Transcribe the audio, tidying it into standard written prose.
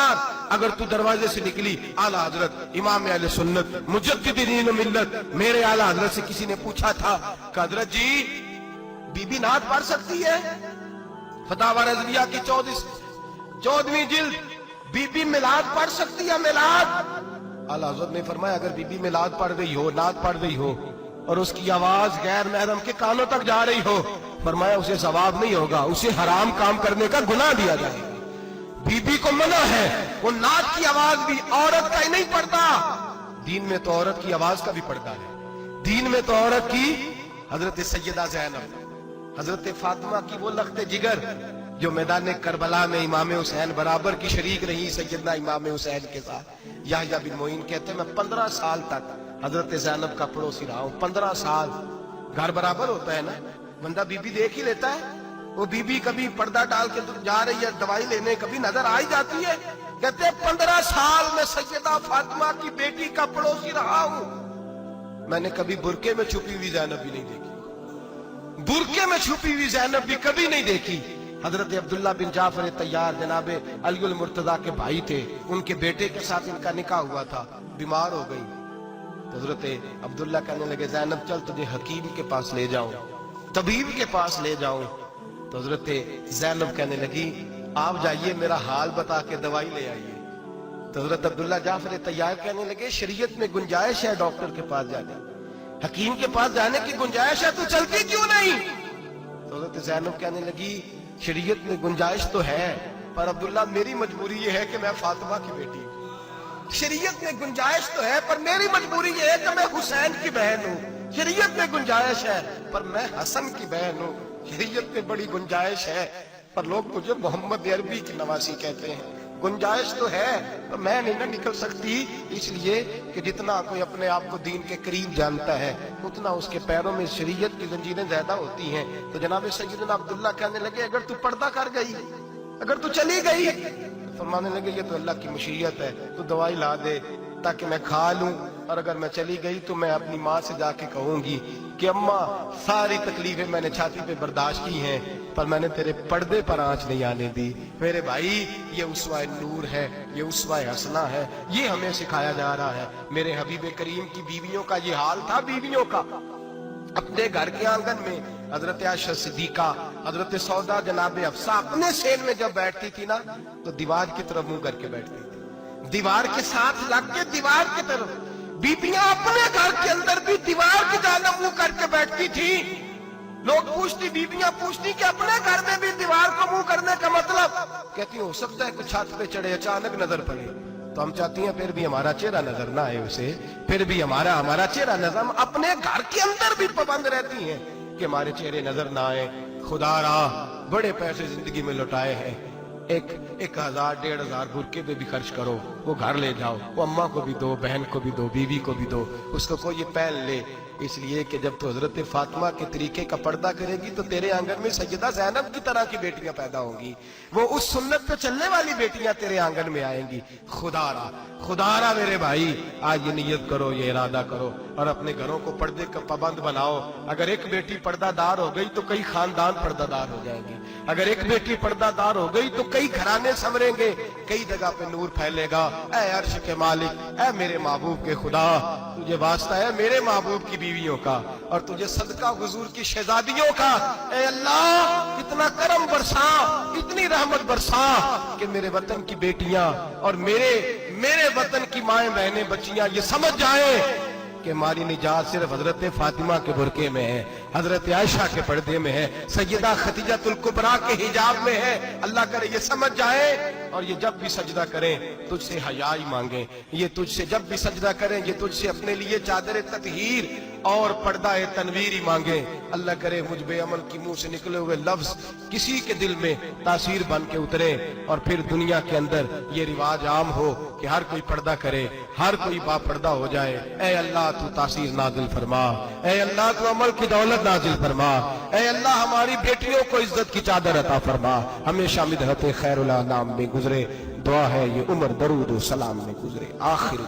खबरदार, अगर तू दरवाजे से निकली आला हजरत इमाम अहले सुन्नत मुजद्दिद दीन मिल्लत मेरे आला हजरत से किसी ने पूछा था कि हजरत जी बीबी नात पढ़ सकती है? फतावा रज़विया की 14वीं जिल्द, बीबी मिलाद पढ़ सकती है? मिलाद। आला हजरत ने फरमाया अगर बीबी मिलाद पढ़ रही हो, नात पढ़ रही हो और उसकी आवाज गैर महरम के कानों तक जा रही हो, फरमाया उसे सवाब नहीं होगा, उसे हराम काम करने का गुनाह दिया जाएगा। बीबी को मना है, वो नात की आवाज भी औरत का ही नहीं पड़ता, दीन में तो औरत की आवाज का भी पड़ता है। दीन में तो औरत की, हजरत सैयदा ज़ैनब, हजरत फातिमा की वो लख्ते जिगर जो मैदान करबला में इमाम हुसैन बराबर की शरीक रही सैयदना इमाम हुसैन के साथ। याह्या बिन मोइन कहते हैं मैं 15 साल तक हजरत ज़ैनब का पड़ोसी रहा हूं। 15 साल, घर बराबर होता है ना, बंदा बीबी देख ही लेता है। वो बीबी कभी पर्दा डाल के जा रही है दवाई लेने, कभी नजर आ ही जाती है। कहते 15 साल में सैयदा फातिमा की बेटी का पड़ोसी रहा हूं, मैंने कभी बुरके में छुपी हुई ज़ैनब भी नहीं देखी, बुरके में छुपी हुई ज़ैनब भी कभी नहीं देखी। हजरत अब्दुल्ला बिन जाफर तैयार जनाबे अली मुर्तजा के भाई थे, उनके बेटे के साथ इनका निकाह हुआ था, बीमार हो गई। तो हजरत अब्दुल्ला कहने लगे ज़ैनब चल तुझे हकीम के पास ले जाऊं, तबीब के पास ले जाऊं। तो हजरत ज़ैनब कहने लगी आप जाइए मेरा हाल बता के दवाई ले आइए। तो हजरत अब्दुल्ला जाफर तैयार कहने लगे शरीयत में गुंजाइश है डॉक्टर के पास जाने, हकीम के पास जाने की गुंजाइश है, तू चलती क्यों नहीं? तो हजरत ज़ैनब कहने लगी शरीयत में गुंजाइश तो है, पर अब्दुल्ला मेरी मजबूरी ये है कि मैं फातिमा की बेटी हूं। शरीयत में गुंजाइश तो है पर मेरी मजबूरी ये है कि मैं हुसैन की बहन हूं। शरीयत में गुंजाइश है पर मैं हसन की बहन हूं। शरीयत में बड़ी गुंजाइश है पर लोग मुझे मोहम्मद अरबी की नवासी कहते हैं। गुंजाइश तो है पर मैं नहीं ना निकल सकती, इसलिए कि जितना कोई अपने आप को दीन के करीब जानता है उतना उसके पैरों में शरीयत की जंजीरें ज्यादा होती हैं। तो जनाब सैयदना अब्दुल्ला कहने लगे अगर तू पर्दा कर गई, अगर तू चली गई, तो फरमाने लगे ये तो अल्लाह की मशीयत है, तू दवाई ला दे ताकि मैं खा लूं, और अगर मैं चली गई तो मैं अपनी माँ से जाके कहूंगी कि अम्मा सारी तकलीफें मैंने छाती पे बर्दाश्त की हैं पर मैंने तेरे पर्दे पर आंच नहीं आने दी। मेरे भाई ये उसवा नूर है, ये उसवा हसना है, ये हमें सिखाया जा रहा है। मेरे हबीब करीम की बीवियों का ये हाल था, बीवियों का अपने घर के आंगन में हजरत आयशा सिद्दीका, हजरत सौदा जनाब हफ्सा अपने सेन में जब बैठती थी ना तो दीवार की तरफ मुंह करके बैठती थी, दीवार के साथ लग के दीवार की तरफ। बीबियां अपने घर के अंदर भी दीवार की जानिब मुंह करके बैठती थी। लोग पूछती, बीबियां पूछती कि अपने घर में भी दीवार को मुंह करने का मतलब? कहती हो सकता है कुछ छत पे चढ़े अचानक नजर पड़े, तो हम चाहती हैं फिर भी हमारा चेहरा नजर ना आए उसे, फिर भी हमारा चेहरा नजर। हम अपने घर के अंदर भी पाबंद रहती हैं कि हमारे चेहरे नजर ना आए। खुदा रा बड़े पैसे जिंदगी में लुटाए हैं, 1000 1500 बुरके पे भी खर्च करो, वो घर ले जाओ, वो अम्मा को भी दो, बहन को भी दो, बीवी को भी दो, उसको कोई ये पहन ले। इसलिए कि जब तो हजरत फातिमा के तरीके का पर्दा करेगी तो तेरे आंगन में सैयदा ज़ैनब की तरह की बेटियां पैदा होंगी, वो उस सुन्नत पे चलने वाली बेटियां तेरे आंगन में आएंगी। खुदारा मेरे भाई आज ये नियत करो, ये इरादा करो और अपने घरों को पर्दे का पाबंद बनाओ। अगर एक बेटी पर्दादार हो गई तो कई खानदान पर्दादार हो जाएंगे, अगर एक बेटी पर्दादार हो गई तो कई घराने संवरेंगे, कई जगह पे नूर फैलेगा। ऐ अर्श के मालिक, ऐ मेरे महबूब के खुदा, तुझे वास्ता है मेरे महबूब की बीवियों का और तुझे सदका हुजूर की शहजादियों का। ऐ अल्लाह इतना करम बरसा, इतनी रहमत बरसा कि मेरे वतन की बेटियां और मेरे वतन की माएं बहनें बच्चियां ये समझ जाए कि हमारी निजात सिर्फ हजरत फातिमा के बुरके में है, हजरत आयशा के पर्दे में है, सैयदा खदीजातुल कुबरा के हिजाब में है। अल्लाह करे ये समझ जाए और ये जब भी सजदा करें तुझसे हयाई मांगे, ये तुझसे जब भी सजदा करें ये तुझसे अपने लिए चादर ततहीर और पर्दा तनवीर ही मांगे। अल्लाह करे मुझ बेअमल की मुंह से निकले हुए लफ्ज किसी के दिल में तासीर बन के उतरे और फिर दुनिया के अंदर ये रिवाज आम हो कि हर कोई पर्दा करे, हर कोई बापर्दा हो जाए। ऐ अल्लाह तू तासीर नाजिल फरमा, ऐ अल्लाह तू अमल की दौलत नाजिल फरमा, ऐ अल्लाह हमारी बेटियों को इज्जत की चादर अता फरमा, हमेशा मिदहत खैरुल अनाम में गुजरे। दुआ है ये उम्र दरूद सलाम में गुजरे। आखिर